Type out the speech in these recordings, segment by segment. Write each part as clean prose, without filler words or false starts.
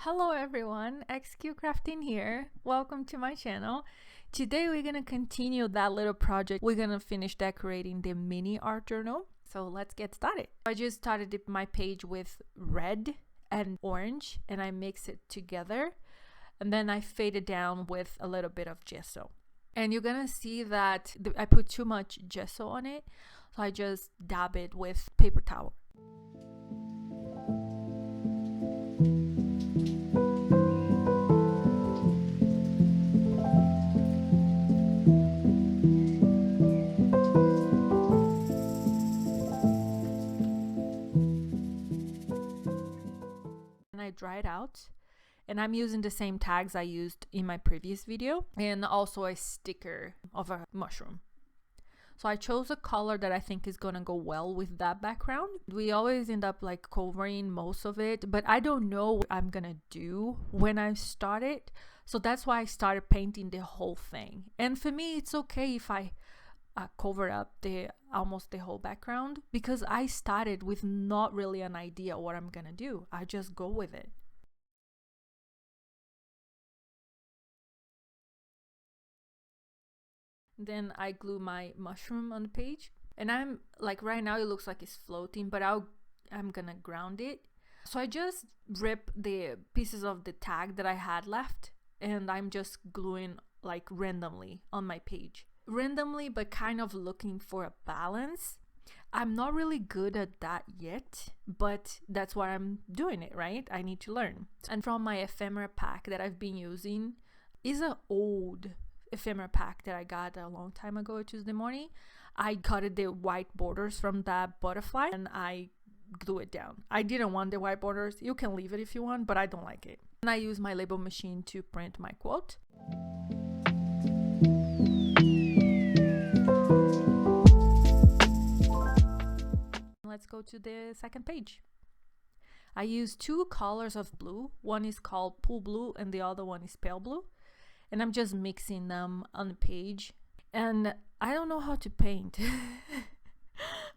Hello everyone, XQ Crafting here. Welcome to my channel. Today we're gonna continue that little project. We're gonna finish decorating the mini art journal. So let's get started. I just started my page with red and orange and I mix it together. And then I fade it down with a little bit of gesso. And you're gonna see that I put too much gesso on it. So I just dab it with paper towel. I dry it out, and I'm using the same tags I used in my previous video, and also a sticker of a mushroom. So I chose a color that I think is gonna go well with that background. We always end up like covering most of it, but I don't know what I'm gonna do when I start it. So that's why I started painting the whole thing. And for me, it's okay if I cover up almost the whole background, because I started with not really an idea what I'm gonna do. I just go with it. Then I glue my mushroom on the page, and I'm like, right now it looks like it's floating, but I'm gonna ground it. So I just rip the pieces of the tag that I had left, and I'm just gluing like randomly on my page. Randomly, but kind of looking for a balance. I'm not really good at that yet, but that's why I'm doing it, right? I need to learn. And from my ephemera pack that I've been using, is an old ephemera pack that I got a long time ago, Tuesday morning. I cut the white borders from that butterfly and I glue it down. I didn't want the white borders. You can leave it if you want, but I don't like it. And I use my label machine to print my quote. Let's go to the second page. I use two colors of blue. One is called pool blue and the other one is pale blue. And I'm just mixing them on the page. And I don't know how to paint.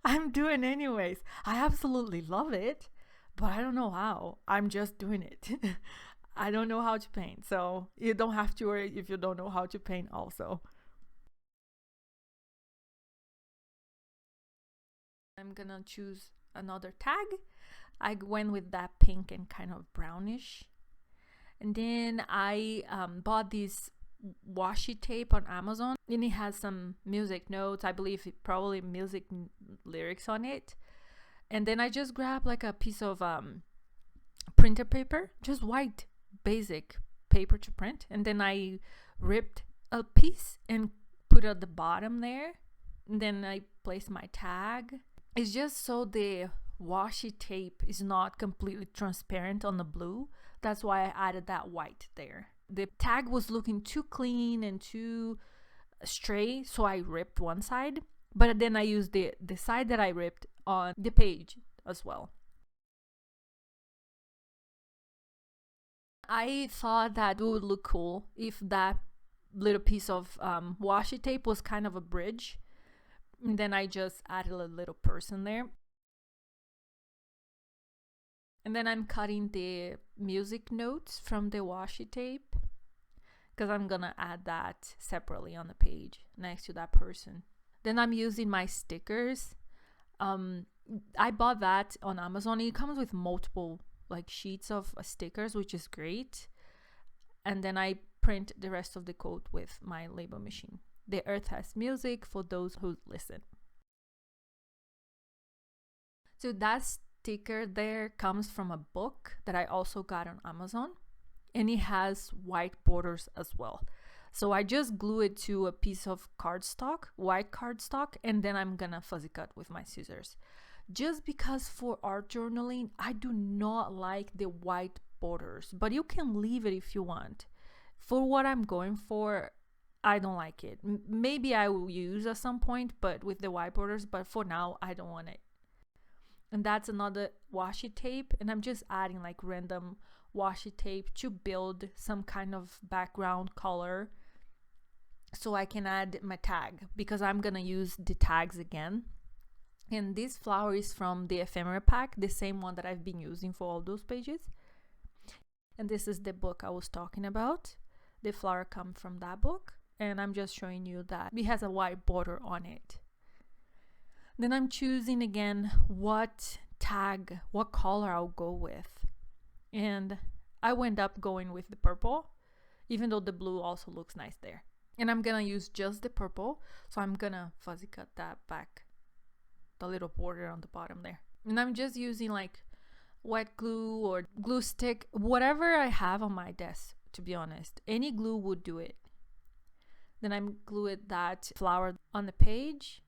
I'm doing anyways. I absolutely love it, but I don't know how. I'm just doing it. I don't know how to paint. So you don't have to worry if you don't know how to paint also. I'm gonna choose another tag. I went with that pink and kind of brownish. And then I bought this washi tape on Amazon, and it has some music notes. I believe probably music lyrics on it. And then I just grabbed like a piece of printer paper, just white basic paper to print. And then I ripped a piece and put it at the bottom there. And then I placed my tag. It's just so the washi tape is not completely transparent on the blue. That's why I added that white there. The tag was looking too clean and too straight, so I ripped one side, but then I used the side that I ripped on the page as well. I thought that it would look cool if that little piece of washi tape was kind of a bridge. And then I just added a little person there. And then I'm cutting the music notes from the washi tape, because I'm gonna add that separately on the page next to that person. Then I'm using my stickers. I bought that on Amazon. It comes with multiple like sheets of stickers, which is great. And then I print the rest of the quote with my label machine. The earth has music for those who listen. So that sticker there comes from a book that I also got on Amazon, and it has white borders as well. So I just glue it to a piece of cardstock, white cardstock, and then I'm gonna fuzzy cut with my scissors. Just because for art journaling, I do not like the white borders, but you can leave it if you want. For what I'm going for, I don't like it. Maybe I will use at some point, but with the white borders, but for now, I don't want it. And that's another washi tape, and I'm just adding like random washi tape to build some kind of background color so I can add my tag, because I'm gonna use the tags again. And this flower is from the ephemera pack, the same one that I've been using for all those pages. And this is the book I was talking about. The flower comes from that book. And I'm just showing you that it has a white border on it. Then I'm choosing again what tag, what color I'll go with. And I went up going with the purple, even though the blue also looks nice there. And I'm gonna use just the purple, so I'm gonna fuzzy cut that back, the little border on the bottom there. And I'm just using like wet glue or glue stick, whatever I have on my desk, to be honest. Any glue would do it. Then I'm glued that flower on the page.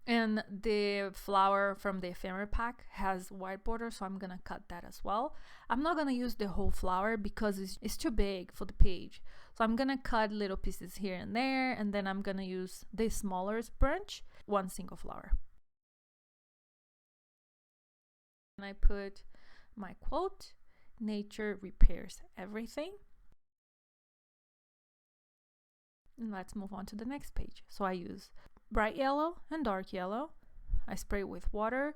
And the flower from the ephemera pack has white border, so I'm gonna cut that as well. I'm not gonna use the whole flower because it's too big for the page. So I'm gonna cut little pieces here and there, and then I'm gonna use the smaller branch, one single flower. And I put my quote, nature repairs everything. And let's move on to the next page. So I use bright yellow and dark yellow. I spray with water.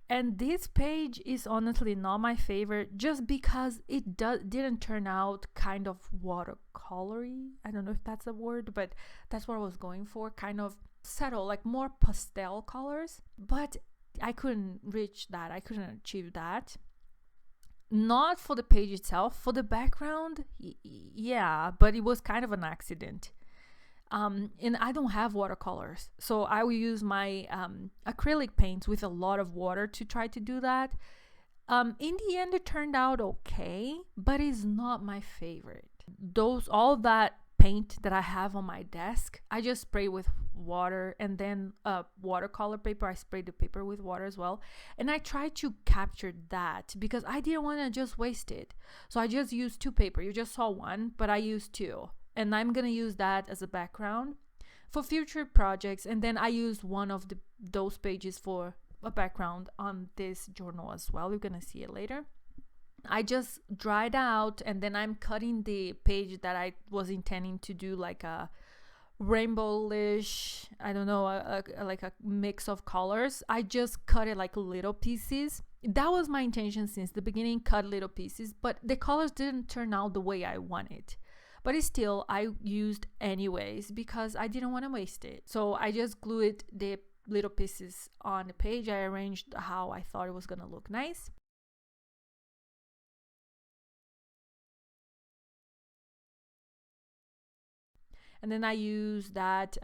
And this page is honestly not my favorite just because it didn't turn out kind of watercolory. I don't know if that's a word, but that's what I was going for. Kind of subtle, like more pastel colors. But I couldn't reach that. I couldn't achieve that. Not for the page itself. For the background, yeah, but it was kind of an accident. And I don't have watercolors, so I will use my acrylic paints with a lot of water to try to do that. In the end, it turned out okay, but it's not my favorite. All that paint that I have on my desk, I just spray with water, and then watercolor paper, I sprayed the paper with water as well. And I tried to capture that because I didn't want to just waste it. So I just used two paper. You just saw one, but I used two. And I'm going to use that as a background for future projects. And then I use one of those pages for a background on this journal as well. You're going to see it later. I just dried out, and then I'm cutting the page that I was intending to do like a rainbowish, I don't know, like a mix of colors. I just cut it like little pieces. That was my intention since the beginning, cut little pieces, but the colors didn't turn out the way I wanted. But still, I used anyways because I didn't want to waste it. So I just glued the little pieces on the page. I arranged how I thought it was going to look nice. And then I used that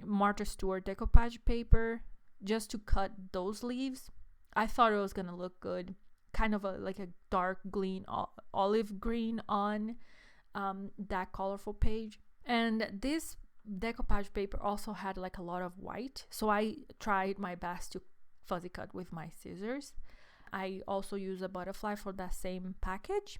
Martha Stewart decoupage paper just to cut those leaves. I thought it was going to look good. Kind of like a dark green, olive green on that colorful page. And this decoupage paper also had like a lot of white, so I tried my best to fuzzy cut with my scissors. I also use a butterfly for that same package.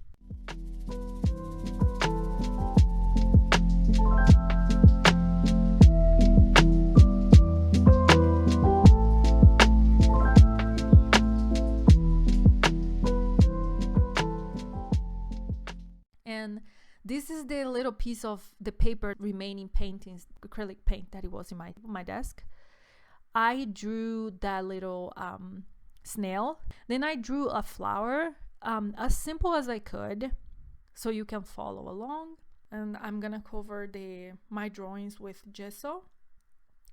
And this is the little piece of the paper remaining paintings, acrylic paint that it was in my desk. I drew that little snail. Then I drew a flower, as simple as I could, so you can follow along. And I'm gonna cover my drawings with gesso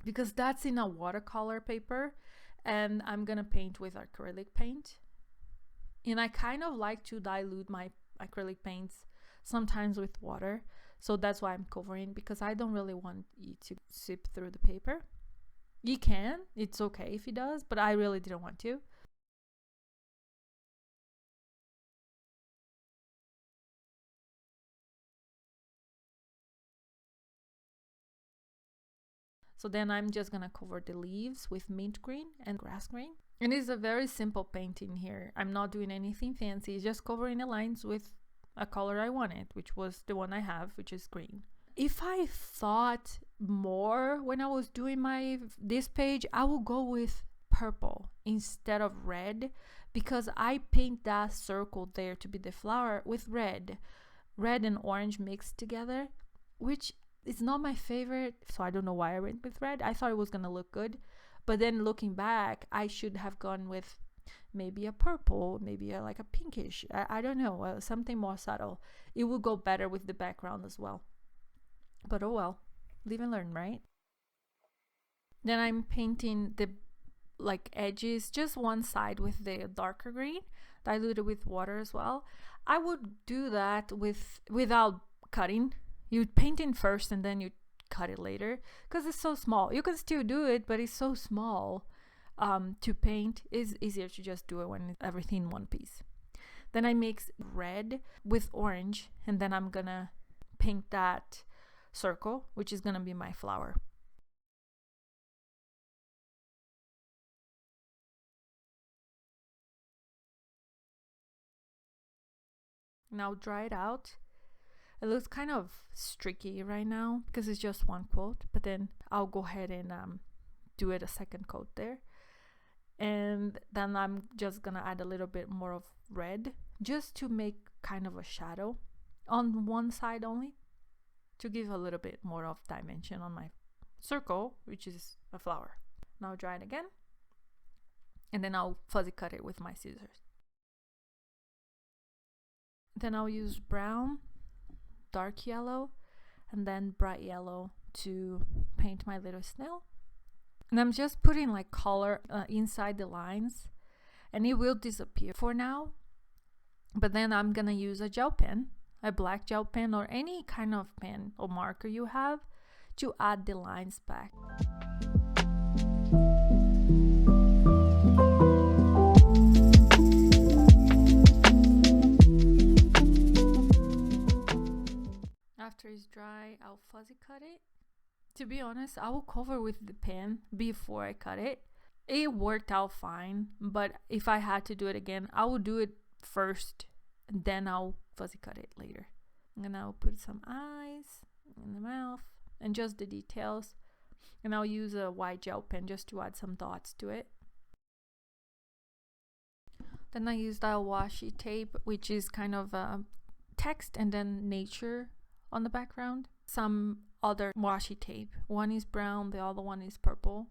because that's in a watercolor paper, and I'm gonna paint with acrylic paint. And I kind of like to dilute my acrylic paints sometimes with water, so that's why I'm covering, because I don't really want it to seep through the paper. You can, it's okay if it does, but I really didn't want to. So then I'm just gonna cover the leaves with mint green and grass green. And it's a very simple painting here. I'm not doing anything fancy, just covering the lines with a color I wanted, which was the one I have, which is green. If I thought more when I was doing this page, I will go with purple instead of red, because I paint that circle there to be the flower with red and orange mixed together, which is not my favorite, so I don't know why I went with red. I thought it was gonna look good, but then looking back, I should have gone with maybe a purple, maybe like a pinkish, I don't know, something more subtle. It will go better with the background as well. But oh well, live and learn, right? Then I'm painting the like edges, just one side with the darker green, diluted with water as well. I would do that without cutting. You paint in first and then you cut it later, because it's so small. You can still do it, but it's so small. To paint is easier to just do it when everything in one piece. Then I mix red with orange, and then I'm gonna paint that circle, which is gonna be my flower. Now dry it out. It looks kind of streaky right now because it's just one coat, but then I'll go ahead and do it a second coat there. And then I'm just gonna add a little bit more of red just to make kind of a shadow on one side only, to give a little bit more of dimension on my circle, which is a flower. Now dry it again, and then I'll fuzzy cut it with my scissors. Then I'll use brown, dark yellow, and then bright yellow to paint my little snail. And I'm just putting like color inside the lines, and it will disappear for now. But then I'm gonna use a gel pen, a black gel pen, or any kind of pen or marker you have, to add the lines back. After it's dry, I'll fuzzy cut it. To be honest, I will cover with the pen before I cut it. It worked out fine, but if I had to do it again, I will do it first, and then I'll fuzzy cut it later. And I'll put some eyes in the mouth and just the details. And I'll use a white gel pen just to add some dots to it. Then I used that washi tape, which is kind of text and then nature on the background. Some other washi tape. One is brown, the other one is purple.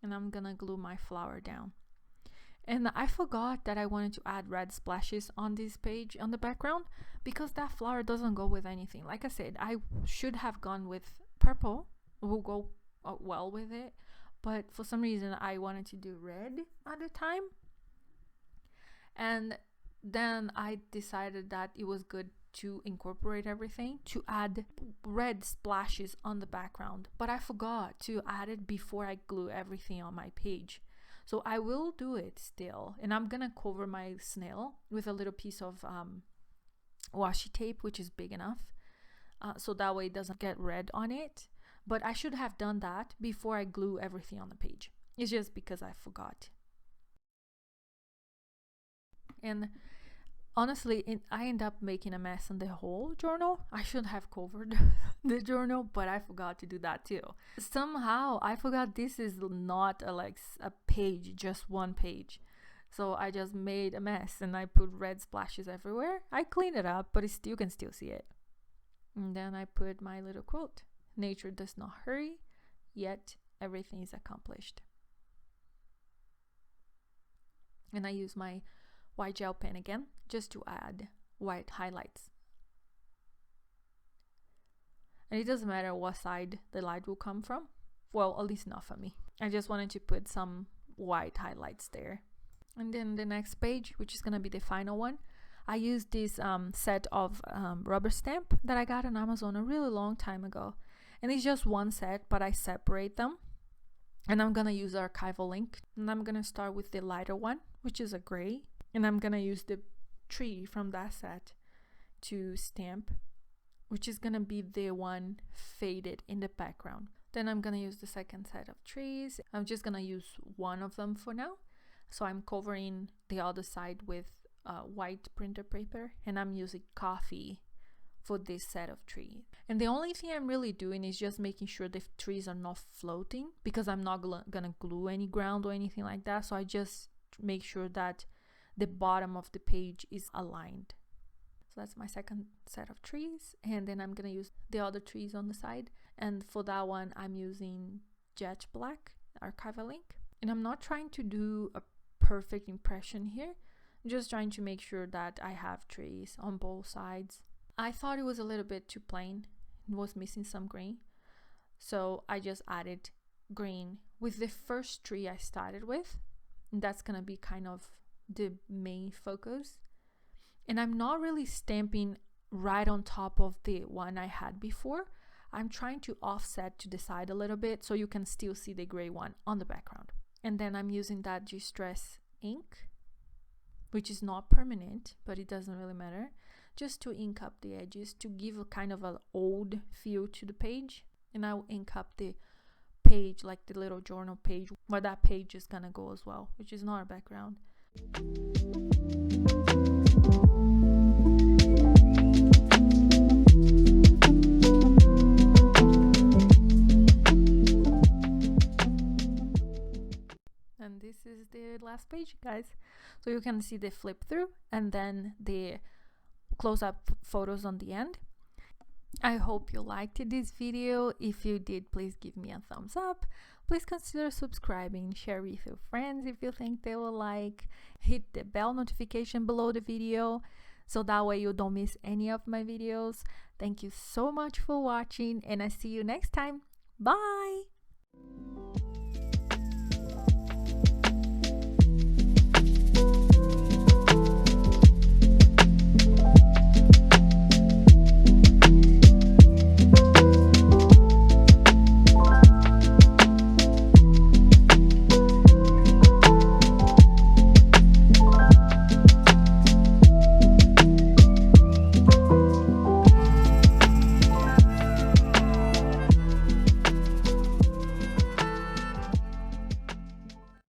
And I'm gonna glue my flower down. And I forgot that I wanted to add red splashes on this page on the background, because that flower doesn't go with anything. Like I said, I should have gone with purple, it will go well with it, but for some reason I wanted to do red at the time. And then I decided that it was good to incorporate everything, to add red splashes on the background, but I forgot to add it before I glue everything on my page. So I will do it still, and I'm gonna cover my snail with a little piece of washi tape, which is big enough, so that way it doesn't get red on it. But I should have done that before I glue everything on the page. It's just because I forgot. And honestly, I end up making a mess in the whole journal. I should have covered the journal, but I forgot to do that too. Somehow I forgot this is not a page, just one page. So I just made a mess and I put red splashes everywhere. I cleaned it up, but you can still see it. And then I put my little quote: nature does not hurry, yet everything is accomplished. And I use my white gel pen again, just to add white highlights. And it doesn't matter what side the light will come from. Well, at least not for me. I just wanted to put some white highlights there. And then the next page, which is gonna be the final one, I used this set of rubber stamp that I got on Amazon a really long time ago. And it's just one set, but I separate them. And I'm gonna use archival link. And I'm gonna start with the lighter one, which is a gray. And I'm gonna use the tree from that set to stamp, which is gonna be the one faded in the background. Then I'm gonna use the second set of trees. I'm just gonna use one of them for now. So I'm covering the other side with white printer paper, and I'm using coffee for this set of trees. And the only thing I'm really doing is just making sure the trees are not floating, because I'm not gonna glue any ground or anything like that. So I just make sure that the bottom of the page is aligned. So that's my second set of trees, and then I'm gonna use the other trees on the side. And for that one, I'm using jet black archival ink. And I'm not trying to do a perfect impression here. I'm just trying to make sure that I have trees on both sides. I thought it was a little bit too plain. It was missing some green. So I just added green with the first tree I started with. And that's gonna be kind of the main focus. And I'm not really stamping right on top of the one I had before. I'm trying to offset to the side a little bit so you can still see the gray one on the background. And then I'm using that Distress ink, which is not permanent, but it doesn't really matter, just to ink up the edges to give a kind of an old feel to the page. And I will ink up the page, like the little journal page, where that page is gonna go as well, which is not a background. And this is the last page, guys. So you can see the flip through and then the close-up photos on the end. I hope you liked this video. If you did, please give me a thumbs up. Please consider subscribing, share with your friends if you think they will like. Hit the bell notification below the video so that way you don't miss any of my videos. Thank you so much for watching, and I see you next time. Bye!